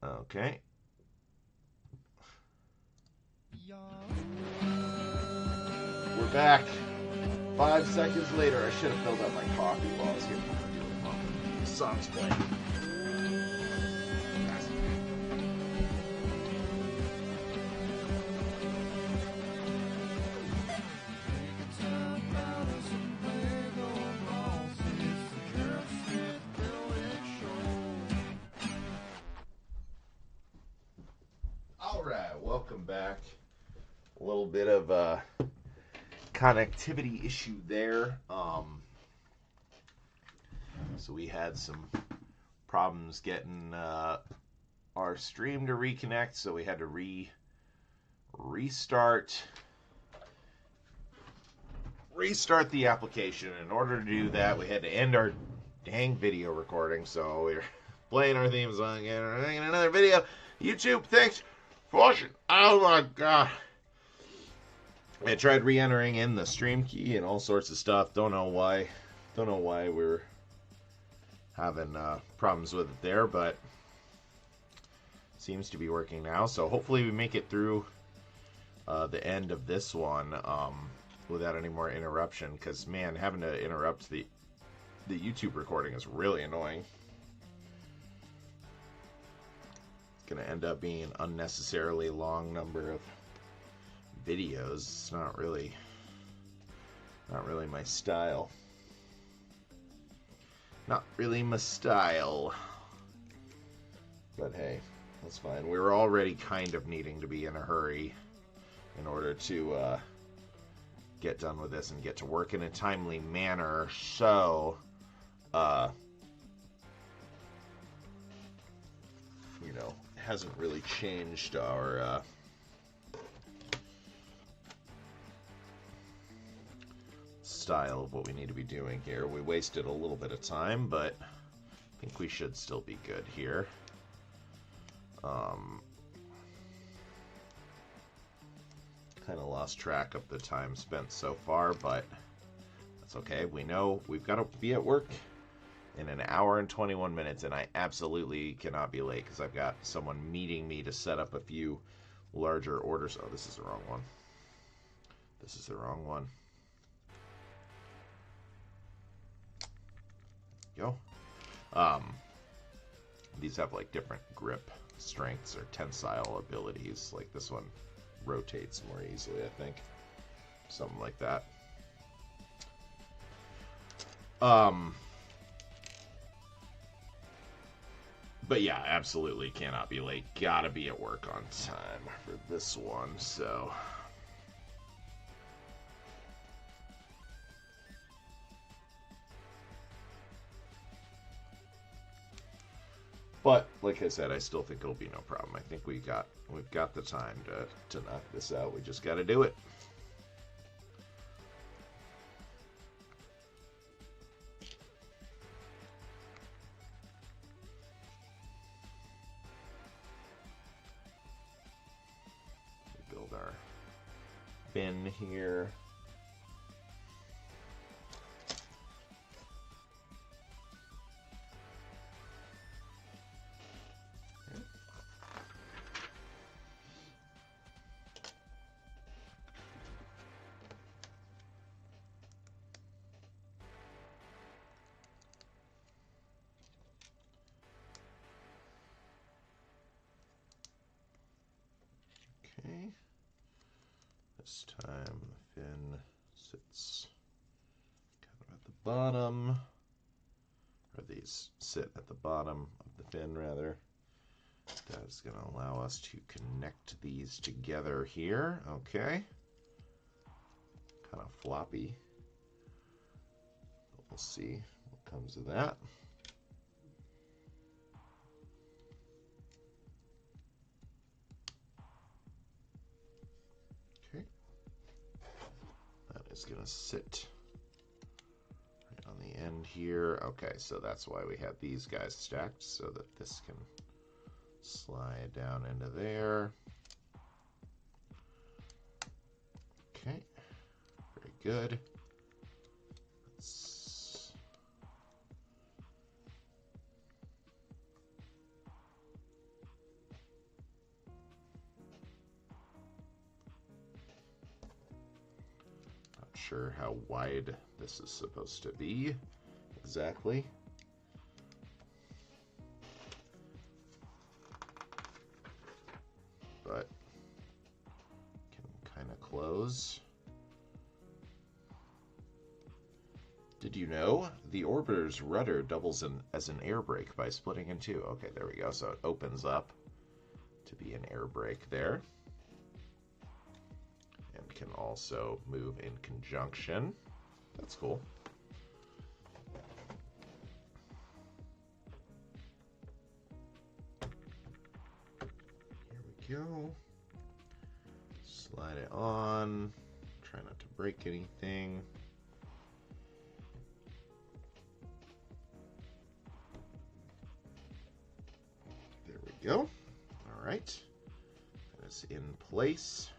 Okay. We're back. 5 seconds later, I should have filled up my coffee while I was getting the songs playing. Alright, welcome back. A little bit of a connectivity issue there. So we had some problems getting our stream to reconnect, so we had to restart the application. In order to do that, we had to end our dang video recording. So we're playing our theme song again. We're making another video. YouTube, thanks for watching. Oh my god. I tried re-entering in the stream key and all sorts of stuff. Don't know why we're having problems with it there, but seems to be working now. So hopefully we make it through the end of this one without any more interruption. Because man, having to interrupt the YouTube recording is really annoying. It's gonna end up being an unnecessarily long number of videos. It's not really my style. Not really my style. But hey, that's fine. We were already kind of needing to be in a hurry in order to get done with this and get to work in a timely manner. So, you know, hasn't really changed our style of what we need to be doing here. We wasted a little bit of time, but I think we should still be good here. Kind of lost track of the time spent so far, but that's okay. We know we've got to be at work in an hour and 21 minutes, and I absolutely cannot be late because I've got someone meeting me to set up a few larger orders. Oh, this is the wrong one. This is the wrong one. Go. These have like different grip strengths or tensile abilities. Like this one rotates more easily, I think. Something like that. But yeah, absolutely cannot be late. Gotta be at work on time for this one, so. But like I said, I still think it'll be no problem. I think we've got the time to knock this out. We just got to do it. Build our bin here. Okay. This time the fin sits kind of at the bottom, or these sit at the bottom of the fin rather. That's going to allow us to connect these together here. Okay. Kind of floppy. But we'll see what comes of that. Okay. That is going to sit right on the end here. Okay, so that's why we have these guys stacked, so that this can slide down into there. Okay, very good. sure how wide this is supposed to be exactly. But can kind of close. Did you know the orbiter's rudder doubles as an air brake by splitting in two? Okay, there we go. So it opens up to be an air brake there. And can also move in conjunction. That's cool. Here we go. Slide it on. Try not to break anything. There we go. All right. That is in place.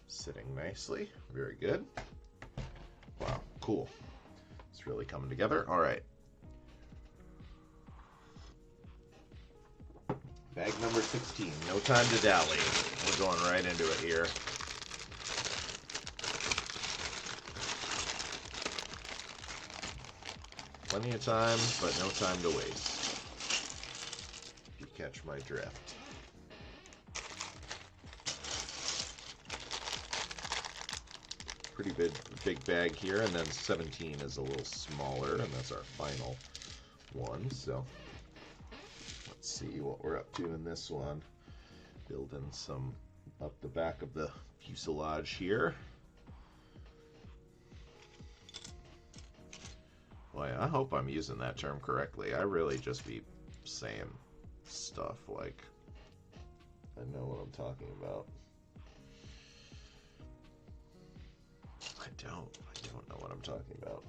Sitting nicely. Very good. Wow, cool. It's really coming together. All right. Bag number 16. No time to dally. We're going right into it here. Plenty of time, but no time to waste. If you catch my drift. Pretty big bag here, and then 17 is a little smaller, and that's our final one. So let's see what we're up to in this one. Building some up the back of the fuselage here. Boy, I hope I'm using that term correctly. I really just be saying stuff like I know what I'm talking about. I don't know what I'm talking about.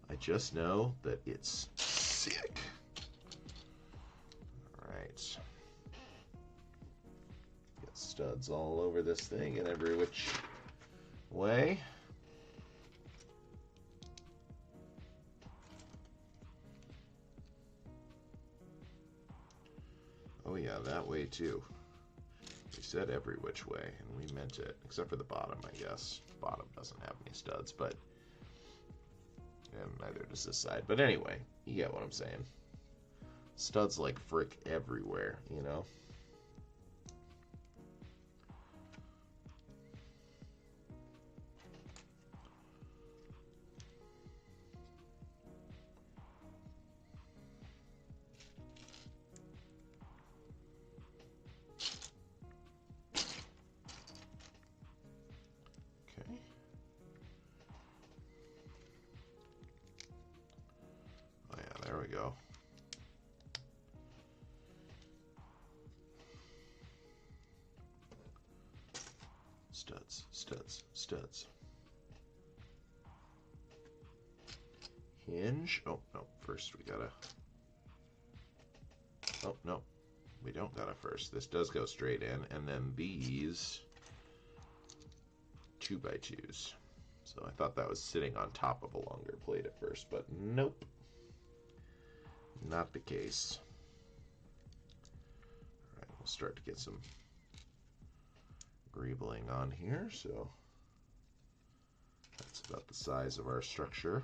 I just know that it's sick. Alright. Got studs all over this thing in every which way. Oh yeah, that way too. We said every which way, and we meant it, except for the bottom, I guess. Bottom doesn't have any studs, but and neither does this side. But anyway, you get what I'm saying. Studs like frick everywhere, you know? There we go. Studs, studs, studs. Hinge. Oh, no. First we gotta... Oh, no. We don't gotta first. This does go straight in. And then these 2x2s. So I thought that was sitting on top of a longer plate at first, but nope. Not the case. All right, we'll start to get some greebling on here, so that's about the size of our structure.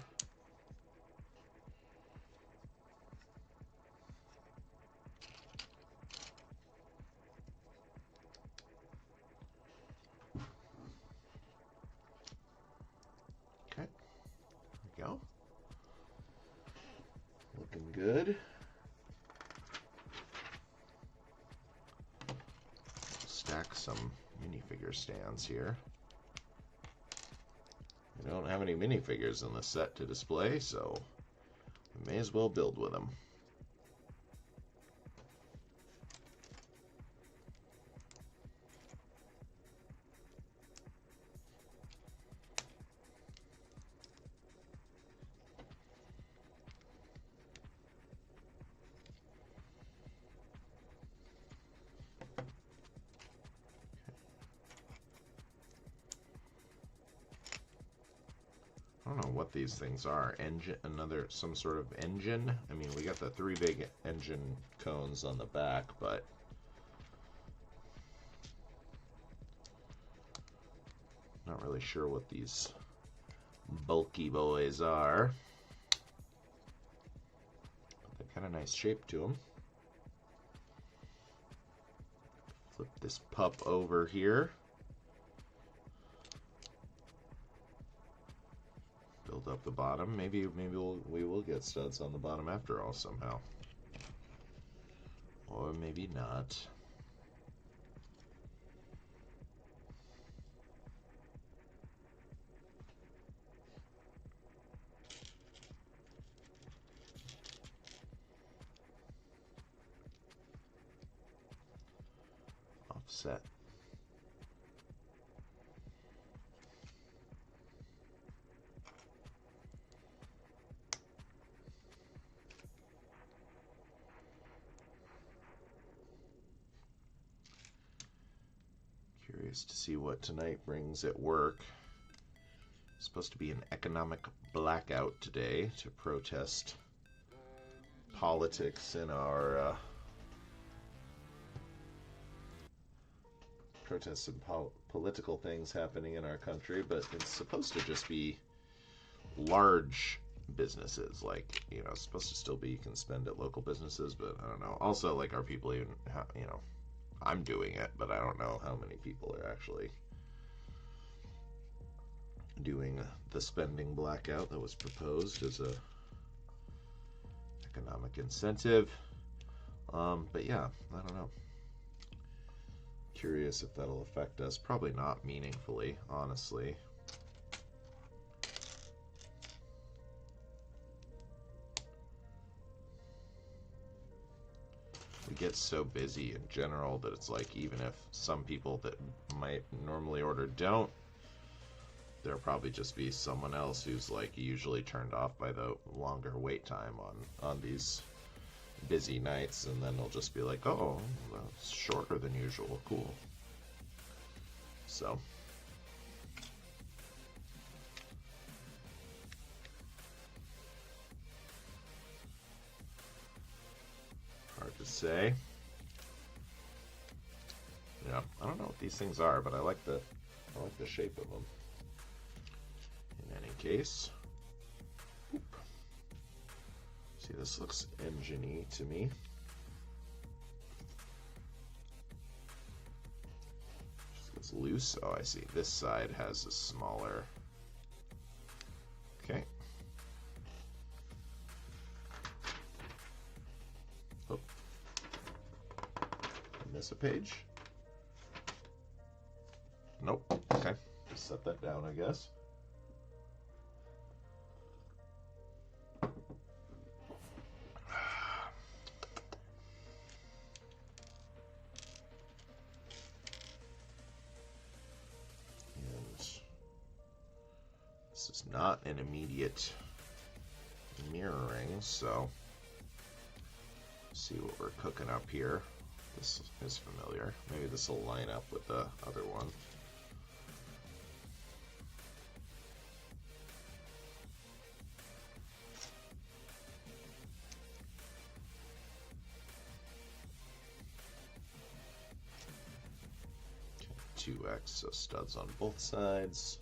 Okay, there we go. Looking good. Stack some minifigure stands here. We don't have any minifigures in the set to display, so we may as well build with them. I don't know what these things are. Engine, some sort of engine. I mean, we got the 3 big engine cones on the back, but Not really sure what these bulky boys are. But they've got a nice shape to them. Flip this pup over here. Build up the bottom. Maybe we will get studs on the bottom after all somehow. Or maybe not. Offset. Curious to see what tonight brings at work. It's supposed to be an economic blackout today to protest politics in our protests and political things happening in our country, but it's supposed to just be large businesses, like, you know, it's supposed to still be you can spend at local businesses, but I don't know. Also, like, are people even, you know, I'm doing it, but I don't know how many people are actually doing the spending blackout that was proposed as a economic incentive. But yeah, I don't know. Curious if that'll affect us. Probably not meaningfully, honestly. We get so busy in general that it's like, even if some people that might normally order don't, there'll probably just be someone else who's like usually turned off by the longer wait time on these busy nights, and then they'll just be like, oh, that's shorter than usual, cool. So hard to say. Yeah, I don't know what these things are, but I like the shape of them. In any case, oop. See, this looks engine-y to me. Just gets loose. Oh, I see. This side has a smaller. Okay. Oh. Miss a page? Nope. Okay. Just set that down, I guess. This is not an immediate mirroring, so see what we're cooking up here. This is familiar. Maybe this will line up with the other one. Okay, 2x, so studs on both sides.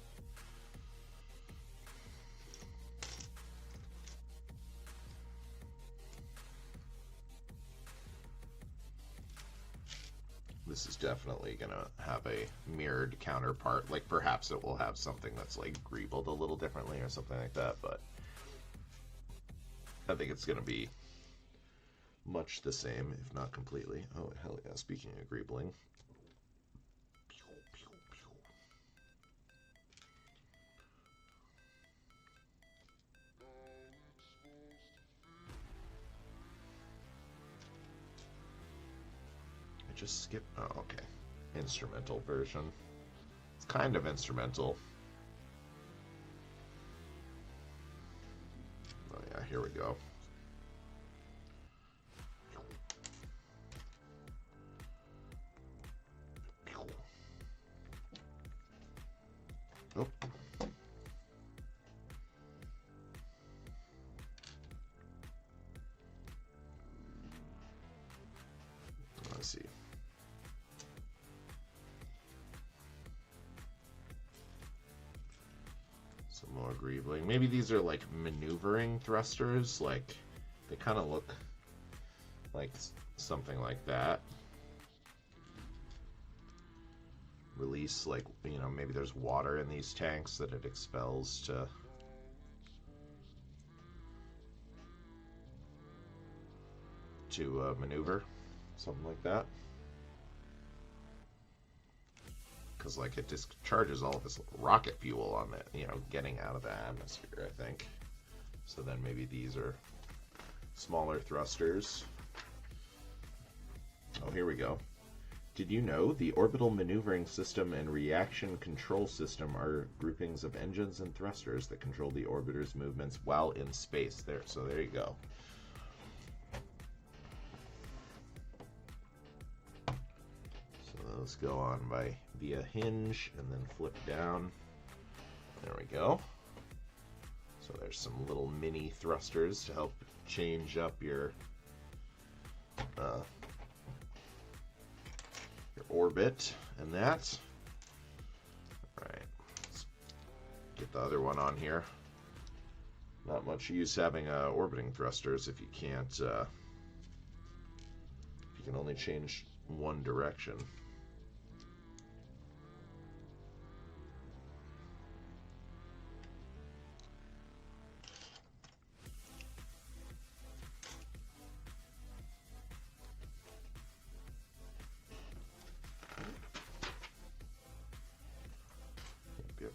This is definitely going to have a mirrored counterpart. Like, perhaps it will have something that's, like, greebled a little differently or something like that, but I think it's going to be much the same, if not completely. Oh, hell yeah, speaking of greebling. Just skip. Oh, okay. Instrumental version. It's kind of instrumental. Oh yeah, here we go. Oh. Let's see. Some more greebling. Maybe these are like maneuvering thrusters. Like, they kind of look like something like that. Release, like, you know, maybe there's water in these tanks that it expels to maneuver. Something like that. Because, like, it discharges all of this rocket fuel on it, you know, getting out of the atmosphere, I think. So then maybe these are smaller thrusters. Oh, here we go. Did you know the orbital maneuvering system and reaction control system are groupings of engines and thrusters that control the orbiter's movements while in space? So there you go. So those go on via hinge and then flip down. There we go. So there's some little mini thrusters to help change up your orbit and that. Alright, let's get the other one on here. Not much use having orbiting thrusters if you can't, if you can only change one direction.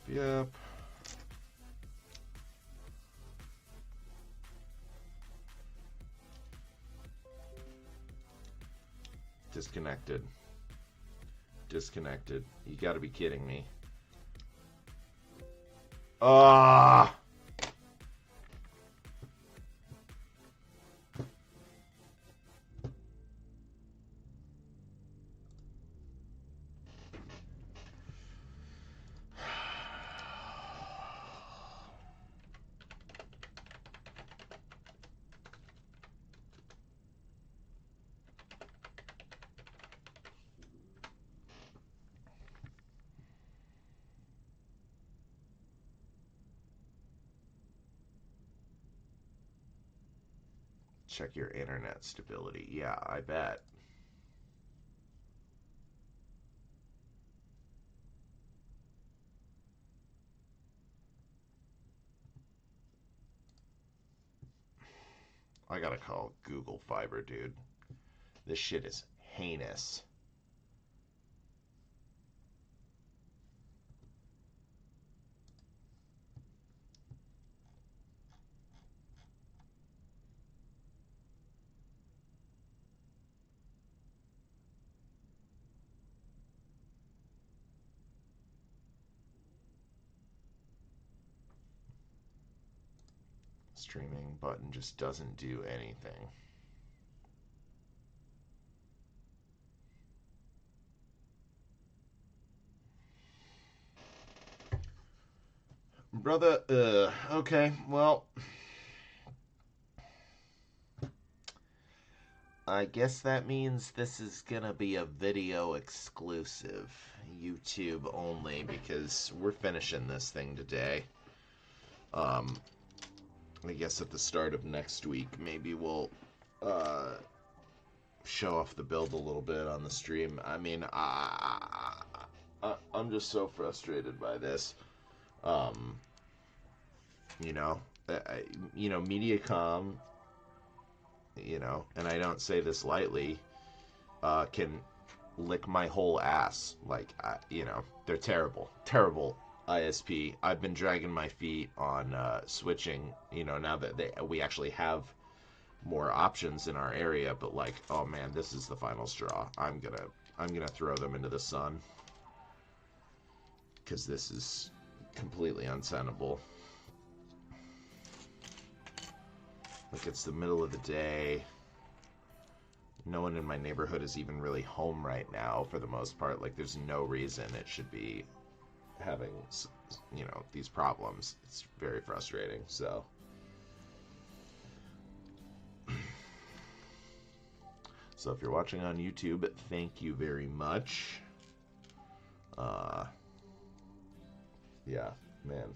Yep. Disconnected. Disconnected. You gotta be kidding me. Ah! Check your internet stability. Yeah, I bet. I gotta call Google Fiber, dude. This shit is heinous. Streaming button just doesn't do anything. Brother, okay, well, I guess that means this is gonna be a video exclusive, YouTube only, because we're finishing this thing today. I guess at the start of next week, maybe we'll show off the build a little bit on the stream. I mean, I'm just so frustrated by this. You know, Mediacom, you know, and I don't say this lightly, can lick my whole ass. Like, you know, they're terrible. Terrible ISP. I've been dragging my feet on switching, you know, now that we actually have more options in our area, but like, oh man, this is the final straw. I'm gonna throw them into the sun, because this is completely untenable. Like, it's the middle of the day. No one in my neighborhood is even really home right now, for the most part. Like, there's no reason it should be having, you know, these problems. It's very frustrating, so. So if you're watching on YouTube, thank you very much. Yeah, man.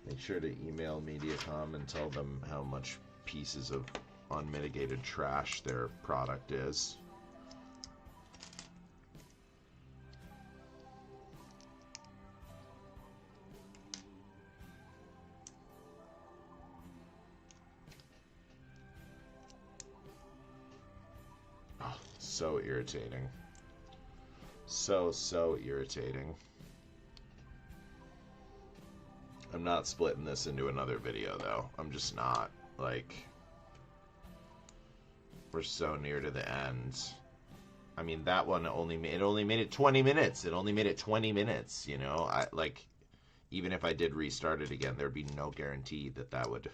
Make sure to email Mediacom and tell them how much pieces of unmitigated trash their product is. Oh, so irritating. So irritating. I'm not splitting this into another video, though. I'm just not. Like, we're so near to the end. I mean, that one only made it 20 minutes. It only made it 20 minutes, you know? Like, even if I did restart it again, there'd be no guarantee that that would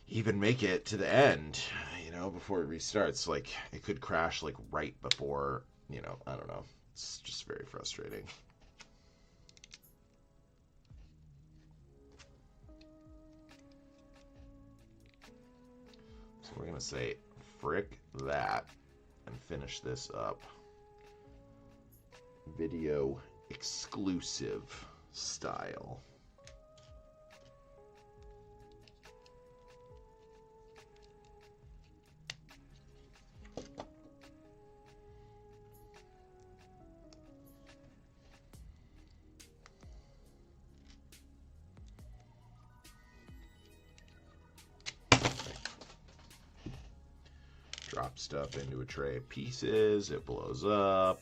even make it to the end, you know, before it restarts. Like, it could crash, like, right before, you know, I don't know. It's just very frustrating. So we're going to say, frick that, and finish this up. Video exclusive style. Drop stuff into a tray of pieces, it blows up.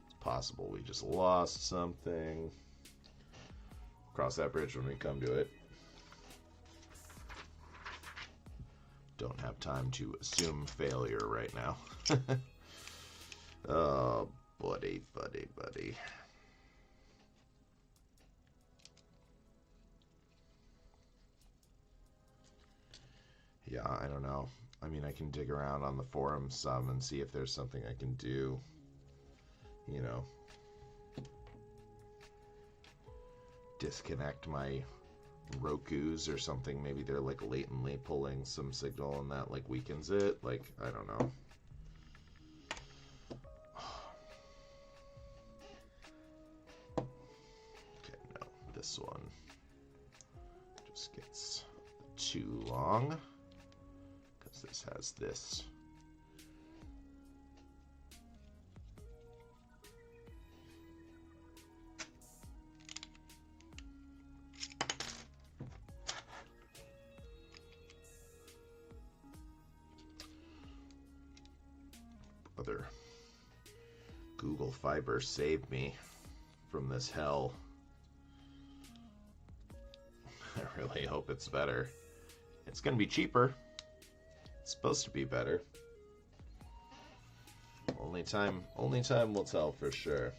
It's possible we just lost something. Cross that bridge when we come to it. Don't have time to assume failure right now. Oh, buddy. Yeah, I don't know. I mean, I can dig around on the forum some and see if there's something I can do. You know, disconnect my Rokus or something. Maybe they're like latently pulling some signal and that like weakens it. Like, I don't know. Okay, no, this one just gets too long. This has this. Other Google Fiber saved me from this hell. I really hope it's better. It's gonna be cheaper. It's supposed to be better. Only time will tell for sure.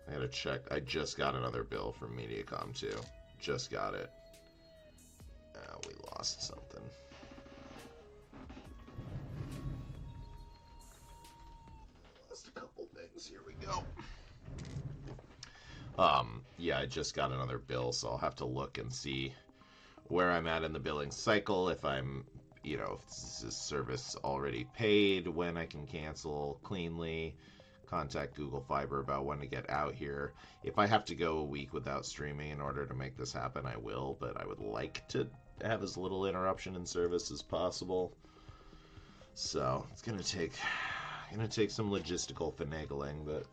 I gotta check. I just got another bill from Mediacom too. Just got it. We lost something. Lost a couple things. Here we go. Yeah, I just got another bill, so I'll have to look and see where I'm at in the billing cycle, if I'm, you know, if this is service already paid, when I can cancel cleanly, contact Google Fiber about when to get out here. If I have to go a week without streaming in order to make this happen, I will, but I would like to have as little interruption in service as possible. So, it's gonna take some logistical finagling, but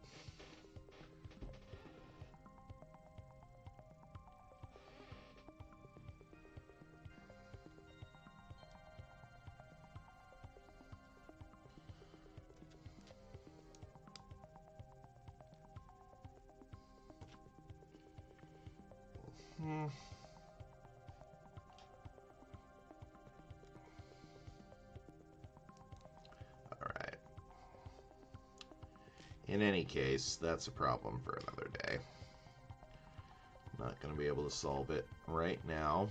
alright. In any case, that's a problem for another day. I'm not going to be able to solve it right now.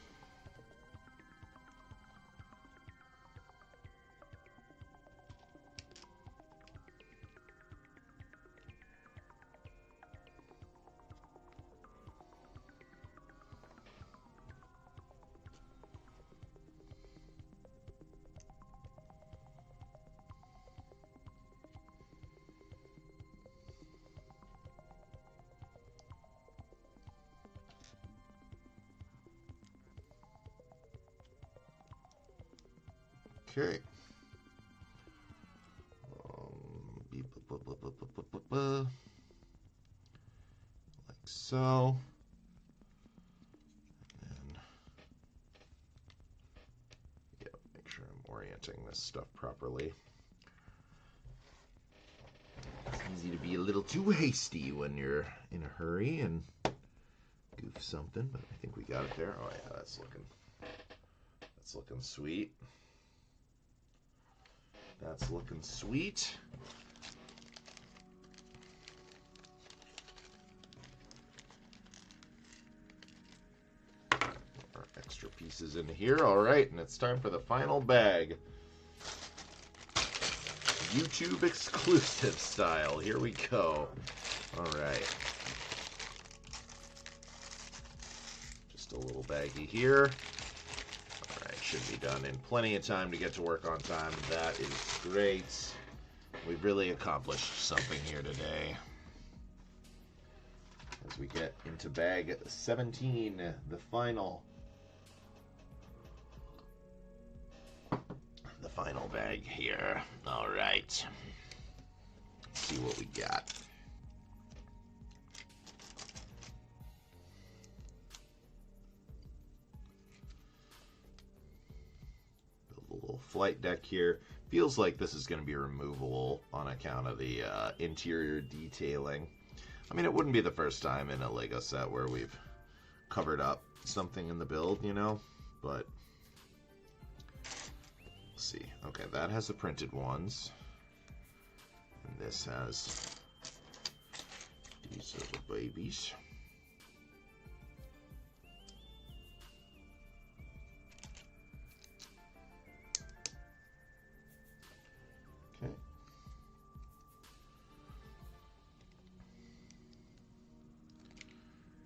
Okay. Like so. And yeah, make sure I'm orienting this stuff properly. It's easy to be a little too hasty when you're in a hurry and goof something, but I think we got it there. Oh yeah, that's looking sweet. That's looking sweet. Our extra pieces in here. All right, and it's time for the final bag. YouTube exclusive style. Here we go. All right. Just a little baggie here. All right, should be done in plenty of time to get to work on time. That is great. We've really accomplished something here today. As we get into bag 17, the final bag here. All right. Let's see what we got. Build a little flight deck here. Feels like this is going to be removable on account of the interior detailing. I mean, it wouldn't be the first time in a Lego set where we've covered up something in the build, you know, but let's see. Okay, that has the printed ones. And this has these little babies. Okay.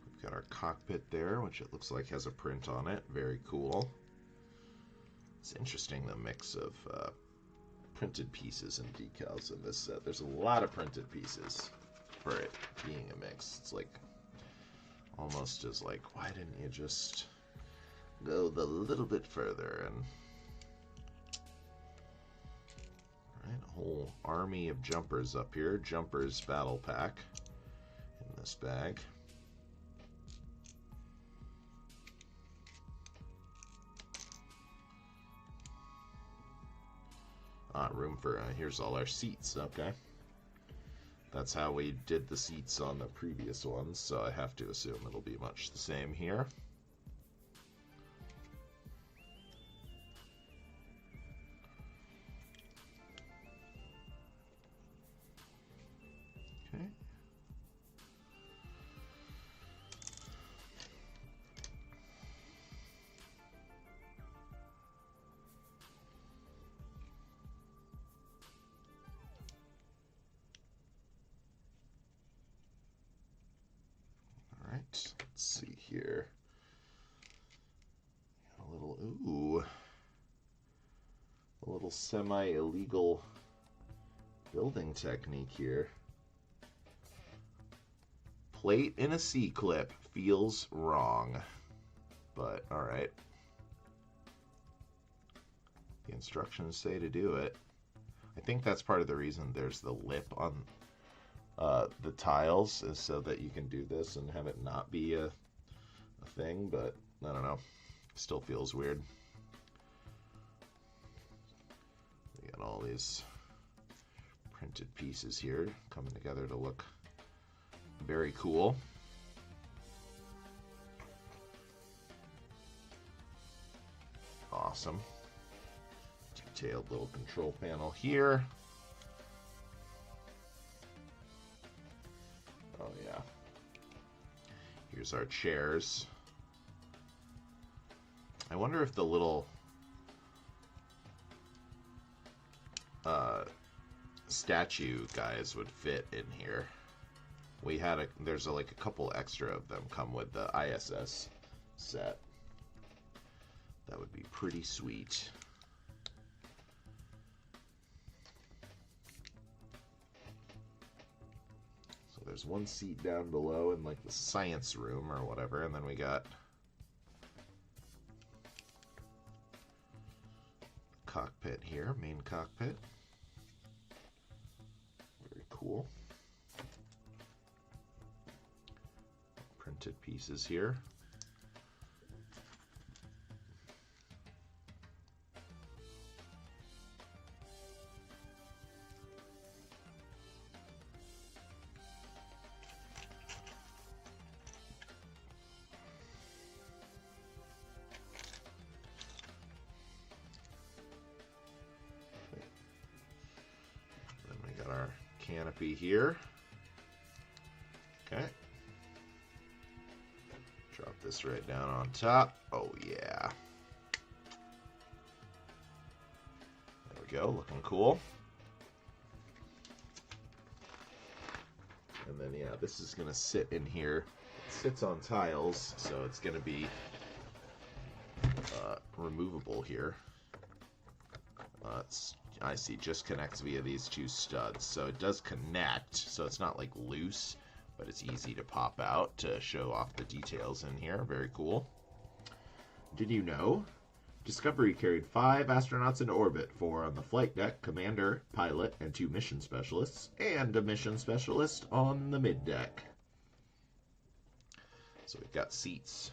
We've got our cockpit there, which it looks like has a print on it. Very cool. It's interesting, the mix of printed pieces and decals in this set. There's a lot of printed pieces for it being a mix. It's like almost as like, why didn't you just go the little bit further? And right, a whole army of jumpers up here. Jumpers battle pack in this bag. Room for, here's all our seats, okay. That's how we did the seats on the previous ones, so I have to assume it'll be much the same here. Okay. Let's see here. A little semi-illegal building technique here. Plate in a C-clip feels wrong, but all right. The instructions say to do it. I think that's part of the reason there's the lip on the tiles, is so that you can do this and have it not be a thing, but I don't know. Still feels weird. We got all these printed pieces here coming together to look very cool. Awesome. Detailed little control panel here. Oh yeah. Here's our chairs. I wonder if the little statue guys would fit in here. We had there's like a couple extra of them come with the ISS set. That would be pretty sweet. So there's one seat down below in like the science room or whatever, and then we got cockpit here, main cockpit. Very cool. Printed pieces here. Then we got our canopy here. Okay. Drop this right down on top. Oh yeah. There we go, looking cool. And then yeah, this is gonna sit in here. It sits on tiles, so it's gonna be removable here. I see, just connects via these two studs. So it does connect, so it's not like loose, but it's easy to pop out to show off the details in here. Very cool. Did you know? Discovery carried 5 astronauts into orbit, 4 on the flight deck, commander, pilot, and 2 mission specialists, and a mission specialist on the mid-deck. So we've got seats.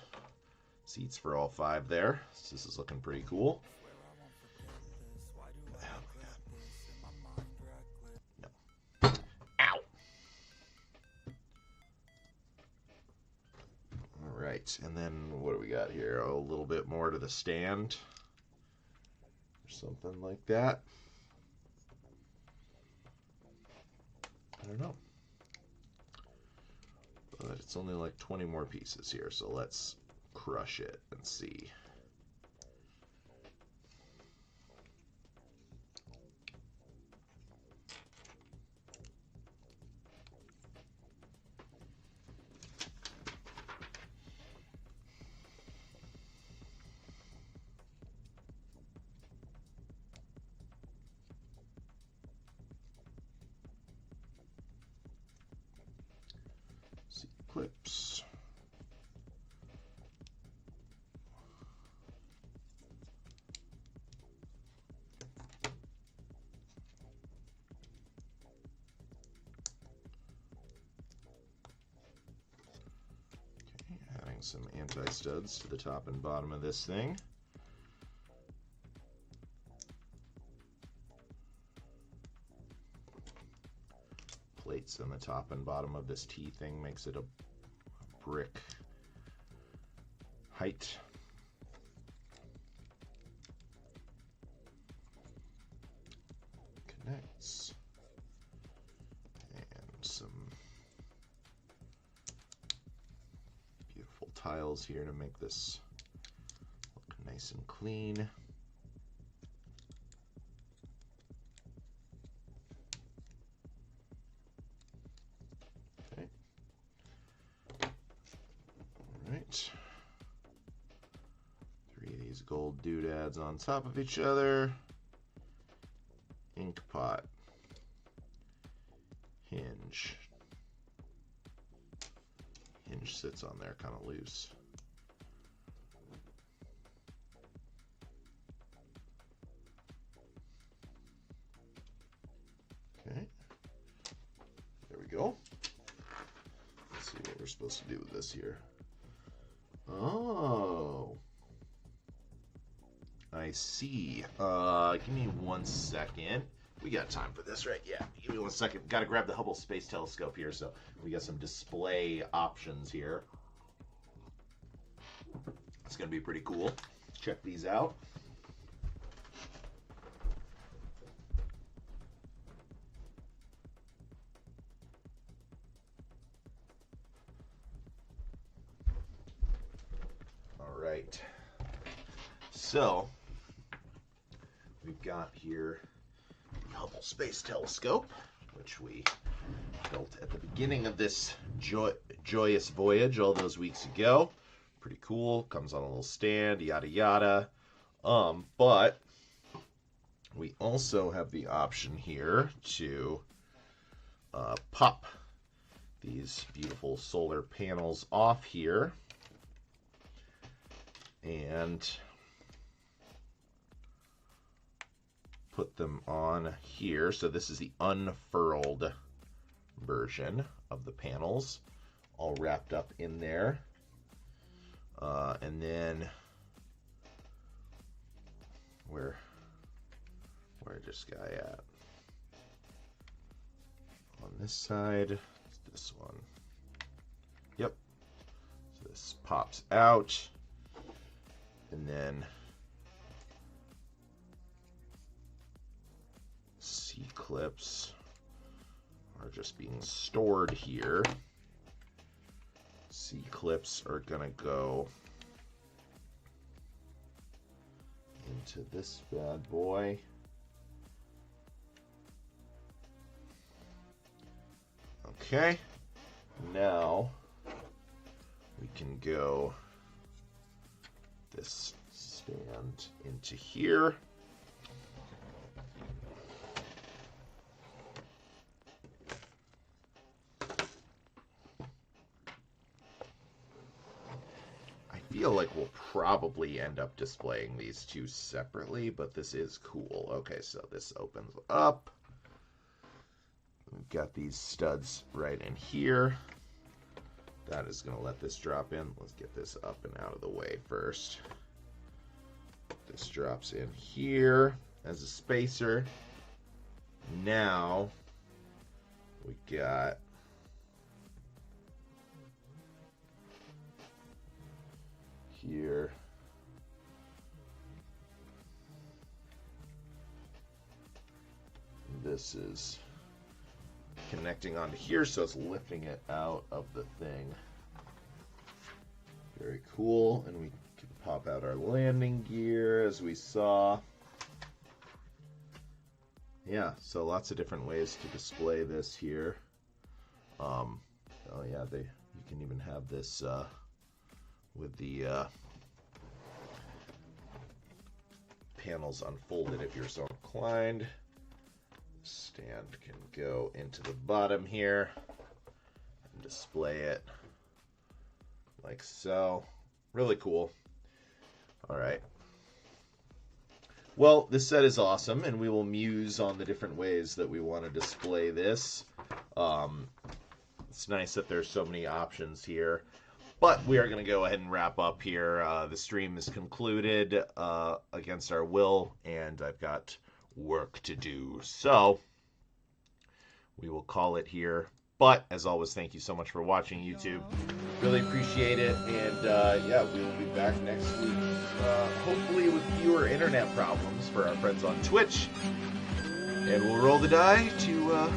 Seats for all 5 there. So this is looking pretty cool. Right, and then what do we got here? A little bit more to the stand, or something like that. I don't know, but it's only like 20 more pieces here, so let's crush it and see. Clips. Okay, adding some anti-studs to the top and bottom of this thing. Plates on the top and bottom of this T thing makes it a brick height. Connects. And some beautiful tiles here to make this look nice and clean. Right. 3 of these gold doodads on top of each other. Ink pot. Hinge. Hinge sits on there kind of loose. Okay. There we go. Let's see what we're supposed to do with this here. Oh, I see. Give me 1 second. We got time for this, right? Yeah, give me 1 second. Got to grab the Hubble Space Telescope here, so we got some display options here. It's going to be pretty cool. Check these out. Right. So we've got here the Hubble Space Telescope, which we built at the beginning of this joyous voyage all those weeks ago. Pretty cool. Comes on a little stand, yada yada. But we also have the option here to pop these beautiful solar panels off here. And put them on here. So this is the unfurled version of the panels, all wrapped up in there. And then where's this guy at? On this side, it's this one. Yep. So this pops out, and then C-clips are just being stored here. C-clips are gonna go into this bad boy. Okay, now we can go this stand into here. I feel like we'll probably end up displaying these two separately, but this is cool. Okay, so this opens up. We've got these studs right in here. That is going to let this drop in. Let's get this up and out of the way first. This drops in here as a spacer. Now we got here. This is connecting onto here, so it's lifting it out of the thing. Very cool. And we can pop out our landing gear, as we saw. Yeah, so lots of different ways to display this here. Oh yeah, you can even have this with the panels unfolded if you're so inclined. Stand can go into the bottom here and display it like so. Really cool. All right. Well, this set is awesome, and we will muse on the different ways that we want to display this. It's nice that there's so many options here. But we are going to go ahead and wrap up here. The stream is concluded against our will, and I've got work to do. So we will call it here. But as always, thank you so much for watching, YouTube. Really appreciate it. And yeah, we will be back next week, hopefully with fewer internet problems for our friends on Twitch. And we'll roll the die to